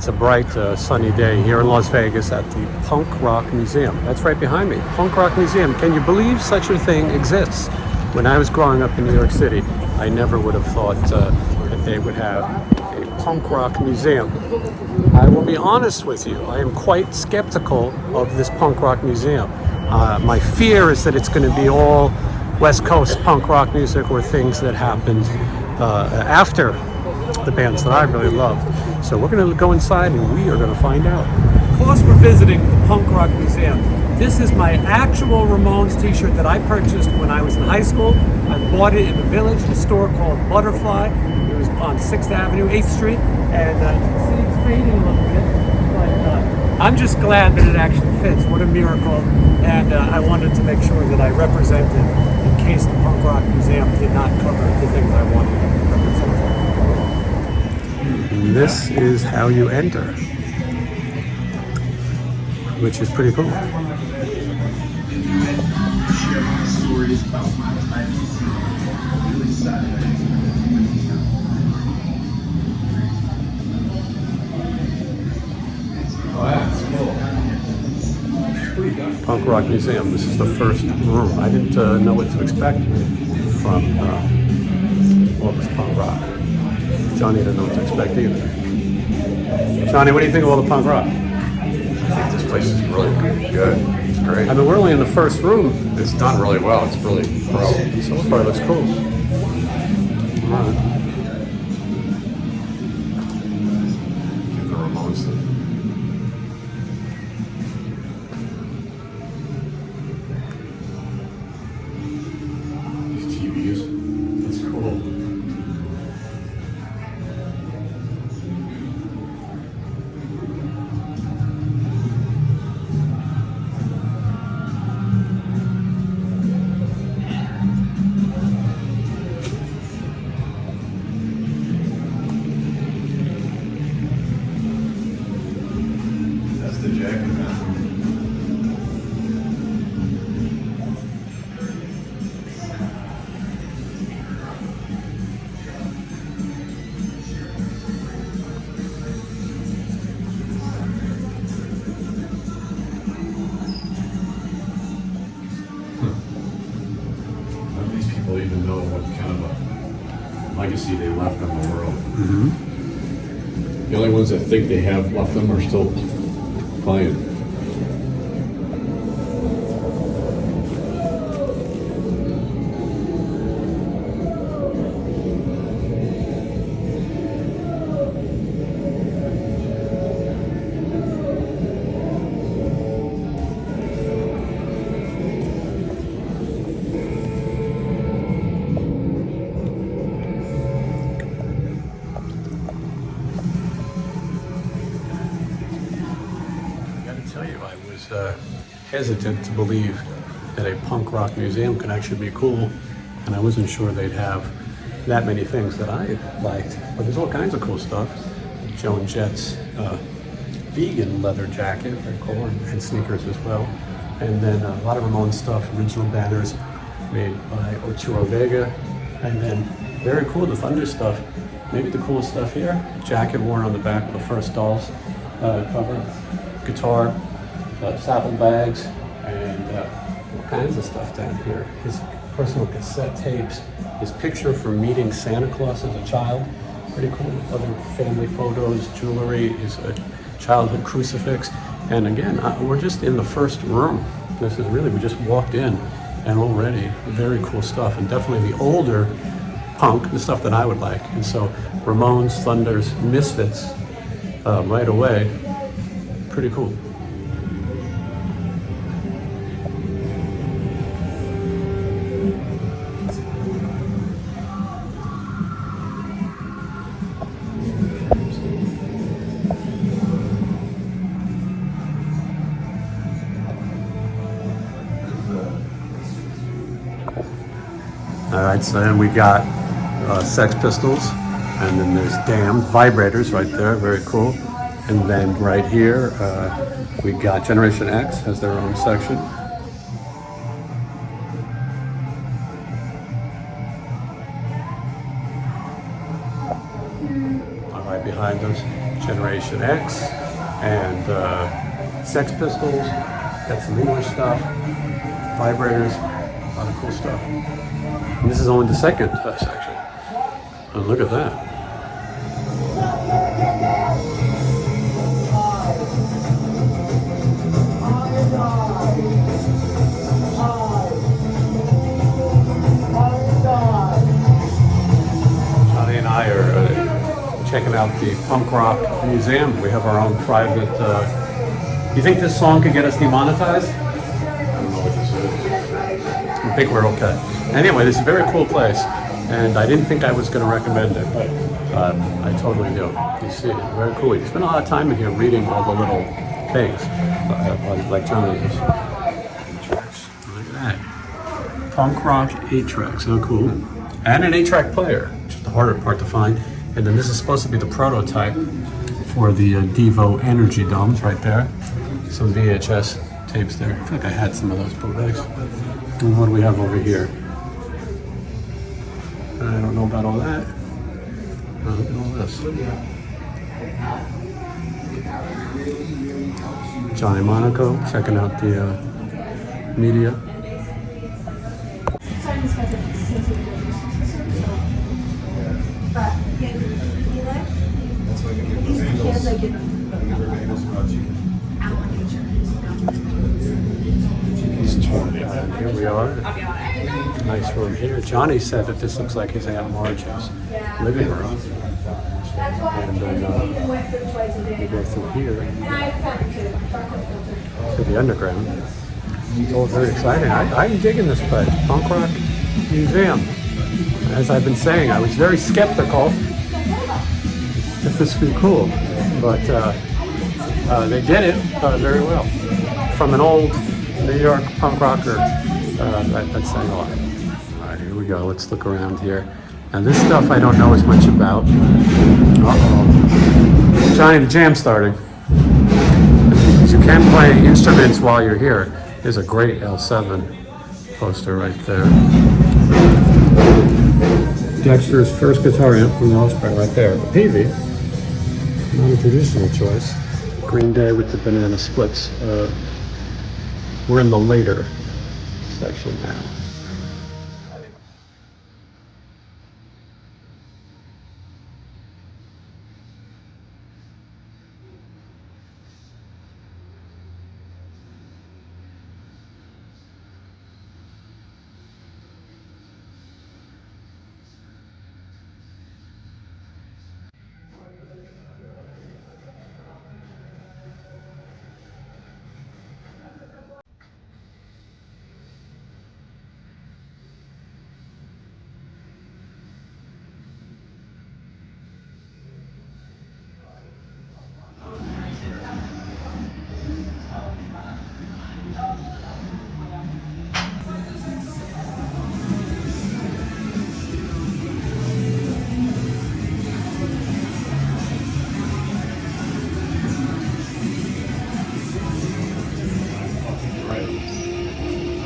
It's a bright, sunny day here in Las Vegas at the Punk Rock Museum. That's right behind me, Punk Rock Museum. Can you believe such a thing exists? When I was growing up in New York City, I never would have thought that they would have a punk rock museum. I will be honest with you, I am quite skeptical of this punk rock museum. My fear is that it's going to be all West Coast punk rock music or things that happened after the bands that I really love. So we're going to go inside and we are going to find out. Of course, we're visiting the Punk Rock Museum. This is my actual Ramones t-shirt that I purchased when I was in high school. I bought it in the Village, a store called Butterfly. It was on 6th Avenue, 8th Street. And you can see it's fading a little bit. But I'm just glad that it actually fits. What a miracle. And I wanted to make sure that I represented in case the Punk Rock Museum did not cover the things I wanted to represent. And this is how you enter, which is pretty cool. Punk Rock Museum. This is the first room. I didn't know what to expect from all this punk rock. Johnny didn't know what to expect either. Johnny, what do you think of all the punk rock? I think this place is really good. It's great. I mean, we're only in the first room. It's done really well. It's really pro. So far, it looks cool. All right. The Ramones thing. These TVs. That's cool. That's the jacket, man. None of these people even know what kind of a legacy they left on the world. The only ones that think they have left them are still playing. Tell you, I was hesitant to believe that a punk rock museum could actually be cool, and I wasn't sure they'd have that many things that I liked. But there's all kinds of cool stuff. Joan Jett's vegan leather jacket, very cool, and sneakers as well. And then a lot of Ramones stuff, original banners made by Arturo Vega, and then very cool, the Thunder stuff. Maybe the coolest stuff here, jacket worn on the back of the first Dolls cover. Guitar, saddlebags, and all kinds of stuff down here. His personal cassette tapes, his picture from meeting Santa Claus as a child, pretty cool. Other family photos, jewelry, his childhood crucifix. And again, we're just in the first room. This is really, we just walked in and already very cool stuff, and definitely the older punk, the stuff that I would like. And so Ramones, Thunders, Misfits, right away. Pretty cool. All right, so then we got Sex Pistols, and then there's Damned, Vibrators right there, very cool. And then right here, we got Generation X has their own section. All right behind us, Generation X, and Sex Pistols. Got some English stuff, vibrators, a lot of cool stuff. And this is only the second section. Oh, look at that. Johnny and I are checking out the Punk Rock Museum. We have our own private. You think this song could get us demonetized? I don't know what this is. I think we're okay. Anyway, this is a very cool place, and I didn't think I was going to recommend it, but I totally do. You see it, very cool. You spend a lot of time in here reading all the little things, like Johnny is. Tracks. Look at that. Punk rock 8-tracks, so cool. And an 8-track player, which is the harder part to find. And then this is supposed to be the prototype for the Devo Energy Domes right there. Some VHS tapes there. I feel like I had some of those bootlegs. And what do we have over here? I don't know about all that. Look at all this. Johnny Monaco checking out the media. Here we are. Nice room here. Johnny said that this looks like his Aunt Marge's living room. And then we go through here to the underground. It's all very exciting. I'm digging this place, Punk Rock Museum. As I've been saying, I was very skeptical if this would be cool, but they did it very well. From an old New York punk rocker, that's saying a lot. All right, here we go. Let's look around here. And this stuff I don't know as much about. Uh-oh. Johnny, the jam's starting. You can play instruments while you're here. There's a great L7 poster right there. Dexter's first guitar amp from the Osprey right there. The Peavey, not a traditional choice. Green Day with the banana splits. We're in the later section now.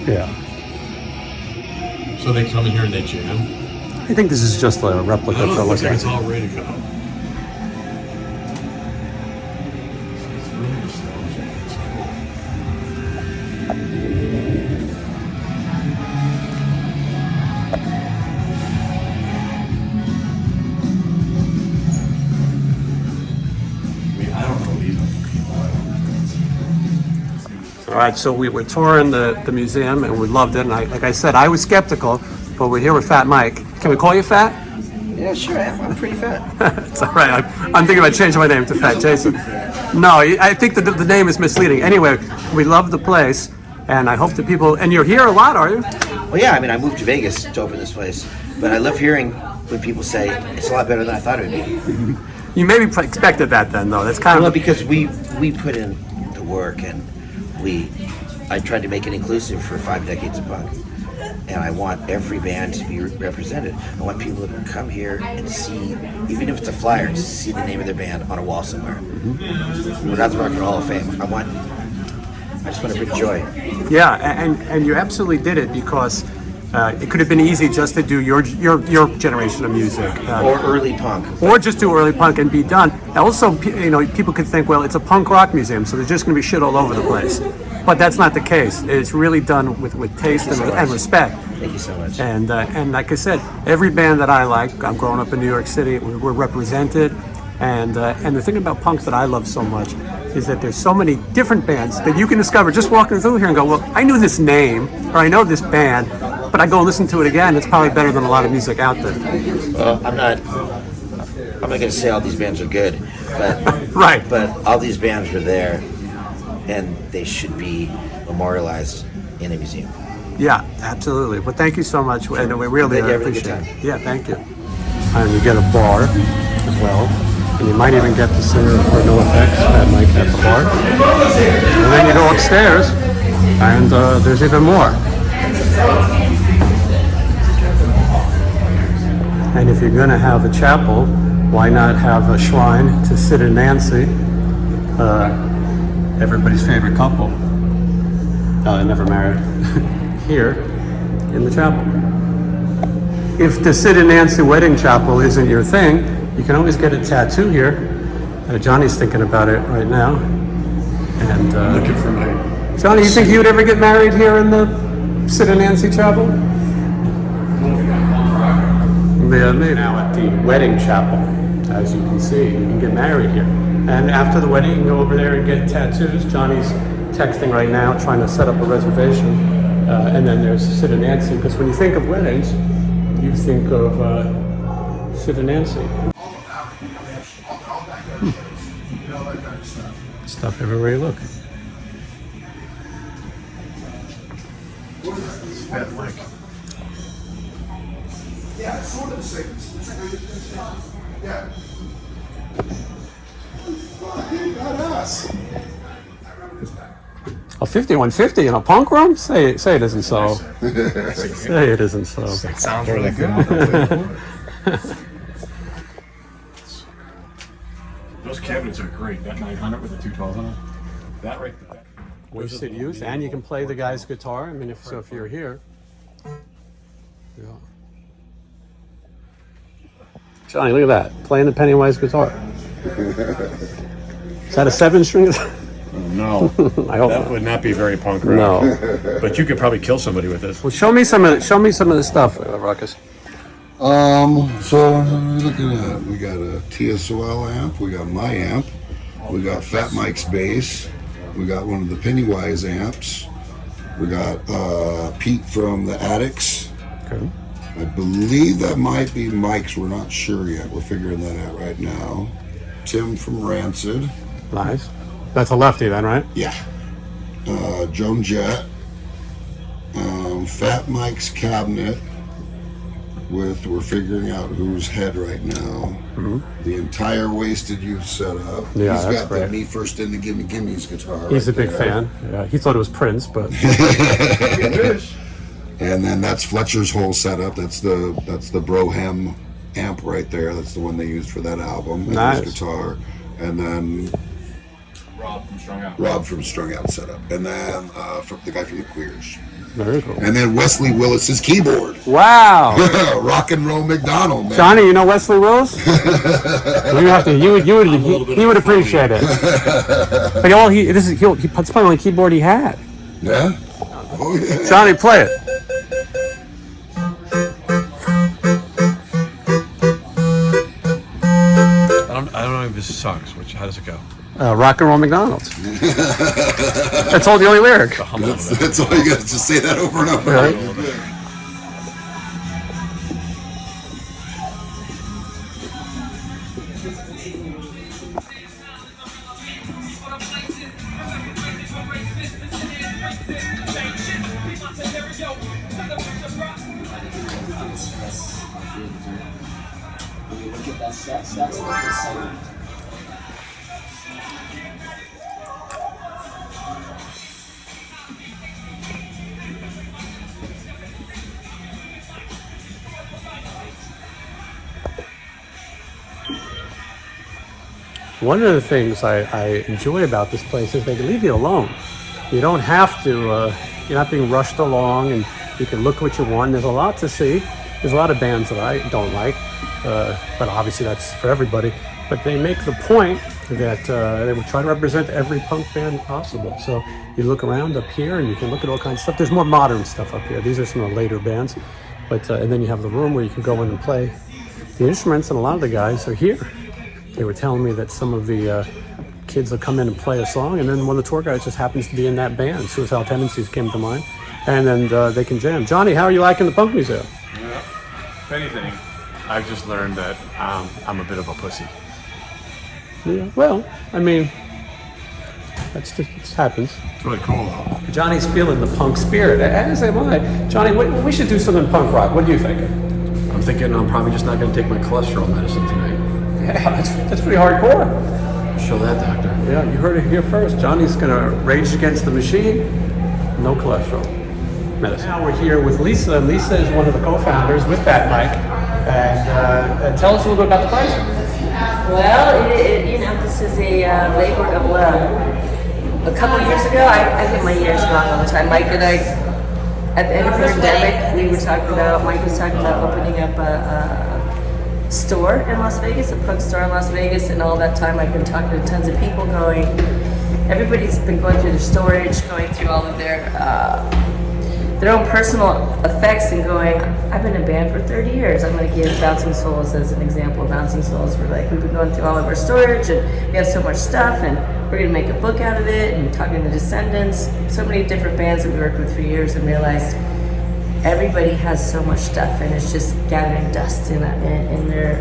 Yeah. So they come in here and they jam? I think this is just a replica for looking It's at. all ready to go. It's really nostalgic. It's cool. I mean, I don't know these people. All right, so we were touring the museum and we loved it. And like I said, I was skeptical, but we're here with Fat Mike. Can we call you Fat? Yeah, sure. I'm pretty fat. It's all right. I'm thinking about changing my name to Fat Jason. No, I think the name is misleading. Anyway, we love the place, and I hope that people. And you're here a lot, are you? Well, yeah. I mean, I moved to Vegas to open this place, but I love hearing when people say it's a lot better than I thought it would be. You maybe expected that then, though. That's kind Well, of because we put in the work, and I tried to make it inclusive for 5 decades of punk. And I want every band to be represented. I want people to come here and see, even if it's a flyer, to see the name of their band on a wall somewhere. We're not the Rock and Roll Hall of Fame. I just want to bring joy. Yeah, and you absolutely did it because it could have been easy just to do your generation of music, Or early punk. or just do early punk and be done. Also, people could think, well, it's a punk rock museum, so there's just going to be shit all over the place. But that's not the case. It's really done with taste and respect. Thank you so much. And like I said, every band that I like, I'm growing up in New York City, we're represented. And the thing about punk that I love so much is that there's so many different bands that you can discover just walking through here and go, well, I knew this name, or I know this band, but I go and listen to it again, it's probably better than a lot of music out there. Well, I'm not going to say all these bands are good, but Right. But all these bands are there, and they should be memorialized in a museum. Yeah, absolutely. Well, thank you so much, and we really Thank you. Have a good appreciate time. it. Yeah, thank you. And you get a bar as well, and you might even get the singer for NoFX, Fat Mike, at the bar. And then you go upstairs, and there's even more. And if you're going to have a chapel, why not have a shrine to Sid and Nancy, everybody's favorite couple, never married, here in the chapel. If the Sid and Nancy wedding chapel isn't your thing, you can always get a tattoo here. Johnny's thinking about it right now. And Looking for my. Johnny, you think you would ever get married here in the Sid and Nancy chapel? They're made now at the wedding chapel. As you can see, you can get married here. And after the wedding, you can go over there and get tattoos. Johnny's texting right now, trying to set up a reservation. And then there's Sid and Nancy, because when you think of weddings, you think of Sid and Nancy. Stuff everywhere you look. It's Fat Mike. Yeah, it's sort of the same. Yeah. Badass. A 5150 in a punk room? Say it isn't so. Say it isn't so. Sounds really good. Those cabinets are great. That 900 with the 212 on it. That right there. Wasted youth, and you can play the guy's guitar. I mean, if you're here. Yeah. Johnny, look at that. Playing the Pennywise guitar. Is that a 7-string? No, I hope that not. would not be very punk rock. No. But you could probably kill somebody with this. Well, show me some of the stuff, Ruckus. So what are we looking at? We got a TSOL amp, we got my amp, we got Fat Mike's bass, we got one of the Pennywise amps, we got Pete from the Attics. Okay. I believe that might be Mike's, we're not sure yet, we're figuring that out right now. Tim from Rancid. Nice. That's a lefty then, right? Yeah. Joan Jett. Fat Mike's cabinet with, we're figuring out who's head right now. Mm-hmm. The entire Wasted Youth setup. Yeah, He's that's got great. the Me First in the Gimme Gimme's guitar. He's right a big there. fan. Yeah, he thought it was Prince, but And then that's Fletcher's whole setup. That's the Brohem amp right there. That's the one they used for that album. And Nice. his guitar. And then Rob from Strung Out setup. And then from the guy from the Queers. very cool. And then Wesley Willis's keyboard. Wow. Rock and Roll McDonald, man. Johnny, you know Wesley Willis? You have to. He would appreciate it. But all it's probably the only keyboard he had. Yeah? Oh, yeah. Johnny, play it. I don't know if this is songs. How does it go? Rock and Roll McDonald's. That's all the only lyric. That's all you got to just say that over and over. Right. One of the things I enjoy about this place is they leave you alone. You don't have to, you're not being rushed along, and You can look what you want. There's a lot to see. There's a lot of bands that I don't like, but obviously that's for everybody. But they make the point that they will try to represent every punk band possible. So you look around up here and you can look at all kinds of stuff. There's more modern stuff up here. These are some of the later bands. But and then you have the room where you can go in and play the instruments, and a lot of the guys are here. They were telling me that some of the kids will come in and play a song, and then one of the tour guys just happens to be in that band. Suicidal Tendencies came to mind, and then they can jam. Johnny, how are you liking the Punk Museum? Yeah. If anything, I've just learned that I'm a bit of a pussy. Yeah, well, I mean, it happens. It's really cool though. Johnny's feeling the punk spirit, as am I. Johnny, we should do something punk rock. What do you think? I'm thinking I'm probably just not going to take my cholesterol medicine tonight. Yeah, that's pretty hardcore. Show that, doctor. Yeah, you heard it here first. Johnny's gonna rage against the machine. No cholesterol medicine. Now we're here with Lisa. Lisa is one of the co-founders with Fat Mike. And tell us a little bit about the place. Well, this is a labor of love. A couple of years ago, I get my years wrong all the time. Mike and I, at the end of the pandemic, Mike was talking about opening up a store in Las Vegas, a punk store in Las Vegas, and all that time I've been talking to tons of people everybody's been going through their storage, going through all of their own personal effects and going, I've been in a band for 30 years. I'm going to give Bouncing Souls as an example. Bouncing Souls, we've been going through all of our storage and we have so much stuff and we're going to make a book out of it and talking to Descendants, so many different bands that we worked with for years and realized everybody has so much stuff and it's just gathering dust in their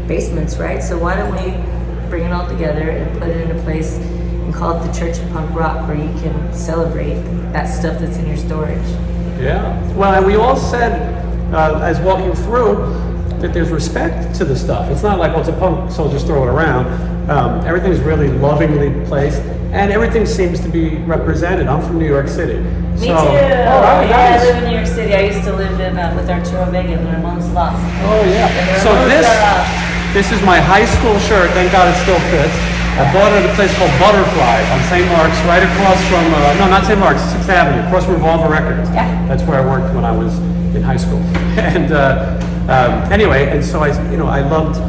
basements, right? So why don't we bring it all together and put it in a place and call it the Church of Punk Rock, where you can celebrate that stuff that's in your storage. Yeah. Well, and we all said, as walking through, that there's respect to the stuff. It's not like, well, it's a punk, so just throw it around. Everything's really lovingly placed, and everything seems to be represented. I'm from New York City. Me too. All right, Yeah, nice. I live in New York City. I used to live with Arturo Vega and Ramon's Loft. Oh, yeah. So this is my high school shirt. Thank God it still fits. I bought it at a place called Butterfly on St. Mark's, right across from, no, not St. Mark's, 6th Avenue, across from Revolver Records. Yeah. That's where I worked when I was in high school. And anyway, and so I loved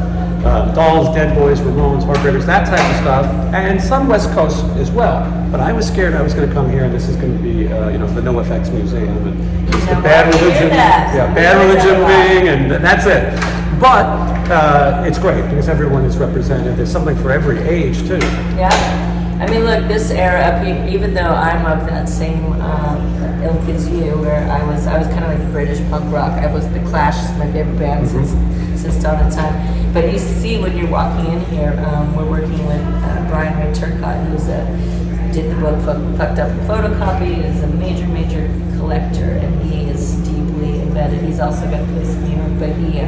Dolls, Dead Boys, Ramones, Heartbreakers, that type of stuff, and some West Coast as well. But I was scared I was going to come here and this is going to be, the NoFX Museum and just the Bad Religion, Bad Religion wing, and that's it. But it's great because everyone is represented. There's something for every age too. Yeah. I mean, look, this era, even though I'm of that same ilk as you, where I was kind of like British punk rock. I was The Clash, my favorite band since dawn of time. But you see when you're walking in here, we're working with Brian Ray Turcotte, who's did the book Fucked Up and Photocopied, is a major collector, and he is deeply embedded. He's also got a place in New York, but he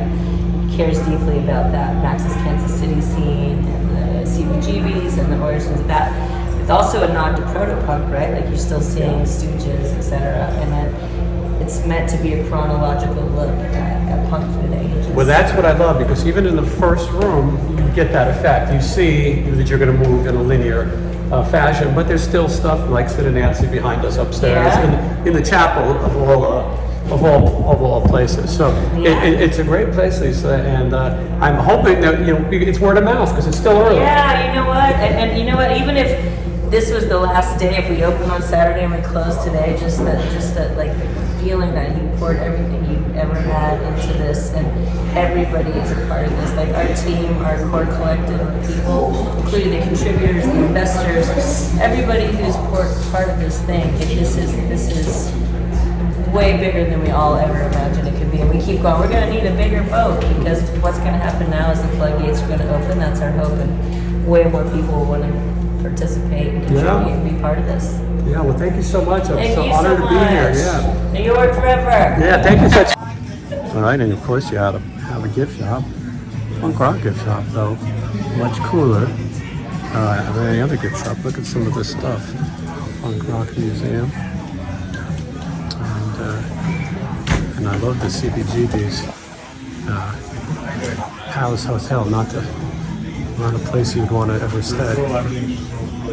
cares deeply about that Max's Kansas City scene and the CBGBs and the origins of that. It's also a nod to proto-punk, right? Like you're still seeing Stooges, etc. And then it's meant to be a chronological look at punk through the ages. Well, that's what I love because even in the first room, you get that effect. You see that you're going to move in a linear fashion, but there's still stuff like Sid and Nancy behind us upstairs in the chapel of all places. So it's a great place, Lisa, and I'm hoping that it's word of mouth because it's still early. Yeah, you know what, and you know what, even if this was the last day, if we open on Saturday and we close today, just that like the feeling that you poured everything you've ever had into this, and everybody is a part of this. Like our team, our core collective of people, including the contributors, the investors, everybody who's part of this thing. This is way bigger than we all ever imagined it could be. And we keep going, we're going to need a bigger boat because what's going to happen now is the floodgates are going to open. That's our hope. And way more people will want to participate and contribute and be part of this. Yeah, well, thank you so much. I'm Thank so you honored so to be here. much. Yeah. New York forever. Yeah, thank you such. All right, and of course you have a gift shop. Punk rock gift shop, though. Much cooler than any other gift shop. Look at some of this stuff. Punk Rock Museum. And I love the CBGB's Palace Hotel, not a place you'd want to ever stay.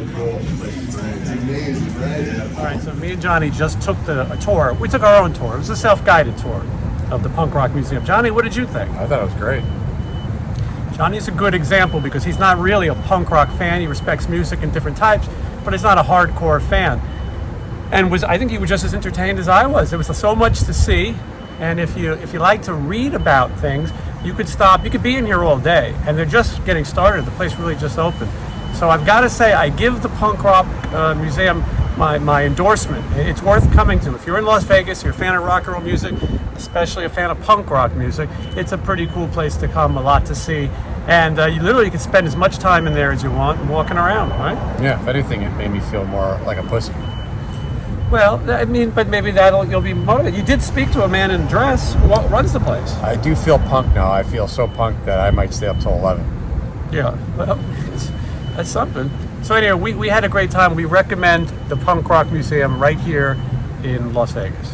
really cool. It's amazing, right? All right, so me and Johnny just took a tour. We took our own tour. It was a self-guided tour of the Punk Rock Museum. Johnny, what did you think? I thought it was great. Johnny's a good example because he's not really a punk rock fan. He respects music in different types, but he's not a hardcore fan. And I think he was just as entertained as I was. There was so much to see, and if you like to read about things, you could stop. You could be in here all day, and they're just getting started. The place really just opened. So I've got to say, I give the Punk Rock Museum my endorsement. It's worth coming to. If you're in Las Vegas, you're a fan of rock and roll music, especially a fan of punk rock music, it's a pretty cool place to come, a lot to see. And you literally can spend as much time in there as you want walking around, right? Yeah, if anything, it made me feel more like a pussy. Well, I mean, but maybe you'll be motivated. You did speak to a man in a dress who runs the place. I do feel punk now. I feel so punk that I might stay up till 11. Yeah, well, that's something. So anyway, we had a great time. We recommend the Punk Rock Museum right here in Las Vegas.